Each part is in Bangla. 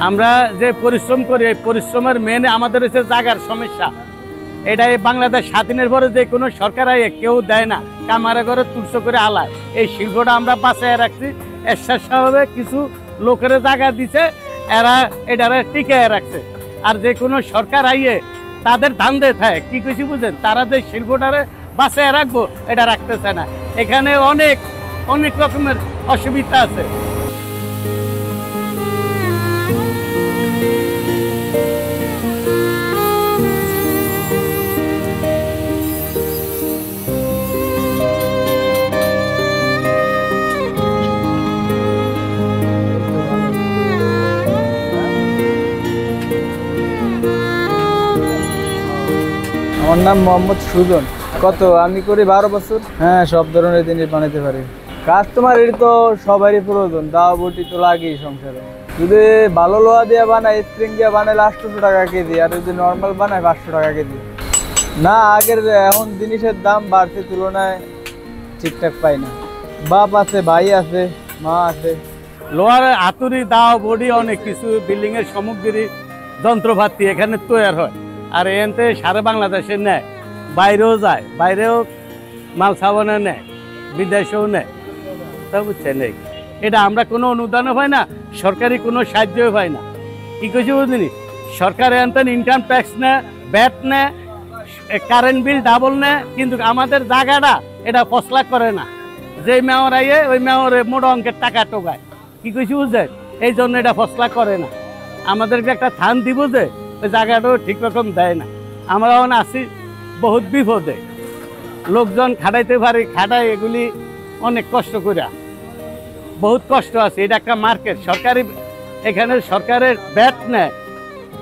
আমরা যে পরিশ্রম করি এই পরিশ্রমের মেন আমাদের হচ্ছে জায়গার সমস্যা। এটা এই বাংলাদেশ স্বাধীনের পরে যে কোনো সরকার কেউ দেয় না, কামারে করে তুলসো করে আলায়। এই শিল্পটা আমরা বাঁচায় রাখছি, এর স্বাভাবিক কিছু লোকের জায়গা দিছে, এরা এটারে টিকায় রাখছে। আর যে কোনো সরকার আইয়ে তাদের ধান্দে থাকে কি কিছু বুঝেন, তারা যে শিল্পটারে বাঁচায় রাখবো এটা রাখতেছে না। এখানে অনেক অনেক রকমের অসুবিধা আছে। আমার নাম মোহাম্মদ সুজন। কত আমি করি 12 বছর। হ্যাঁ, সব ধরনের জিনিস বানাইতে পারি। কাস্টমার এর তো সবারই প্রয়োজন, দাওয়া বটি তো লাগেই সংসারে। যদি ভালো লোহা দিয়ে বানায়, স্প্রিং দিয়ে বানাইলে 800 টাকা কেজি, আর যদি নর্মাল বানায় 500 টাকা কেজি। না, আগের এখন জিনিসের দাম বাড়ছে, তুলনায় ঠিকঠাক পাই না। বাপ আছে, ভাই আছে, মা আছে। লোহার হাতুড়ি, দাও, বডি, অনেক কিছু বিল্ডিং এর সামগ্রী যন্ত্রপাতি এখানে তৈরি হয়। আর এনতে সারা বাংলাদেশে নেয়, বাইরেও যায়, বাইরেও মাল সাবানে নেয়, বিদেশেও নেয়। তা বুঝছেন, এটা আমরা কোনো অনুদানও পাই না, সরকারি কোনো সাহায্যও পাই না। কি কইছি বুঝলি, সরকার এনতেন ইনকাম ট্যাক্স নেয়, ব্যাট নেয়, কারেন্ট বিল ডাবল নেয়, কিন্তু আমাদের জায়গাটা এটা ফসলা করে না। যে মেয়র আইয়ে ওই মেয়রে মোটা অঙ্কের টাকা টোকায়। কি কইছি বুঝছেন, এই জন্য এটা ফসলা করে না। আমাদেরকে একটা থান দিব যে ওই জায়গাটাও ঠিক রকম দেয় না। আমরা এখন আছি বহুত বিপদে, লোকজন খাটাইতে পারি, খাটাই এগুলি অনেক কষ্ট করে, বহুত কষ্ট আছে। এটা একটা মার্কেট, সরকারি এখানে সরকারের ব্যাট নেয়,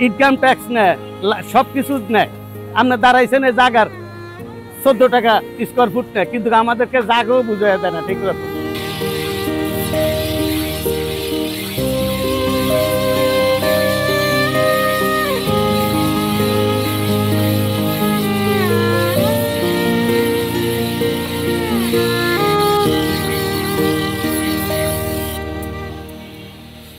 ইনকাম ট্যাক্স নেয়, সব কিছু নেয়। আমরা দাঁড়াইছেন এই জায়গার 14 টাকা স্কোয়ার ফুট নেয়, কিন্তু আমাদেরকে জায়গাও বুঝাই দেয় না ঠিক রকম।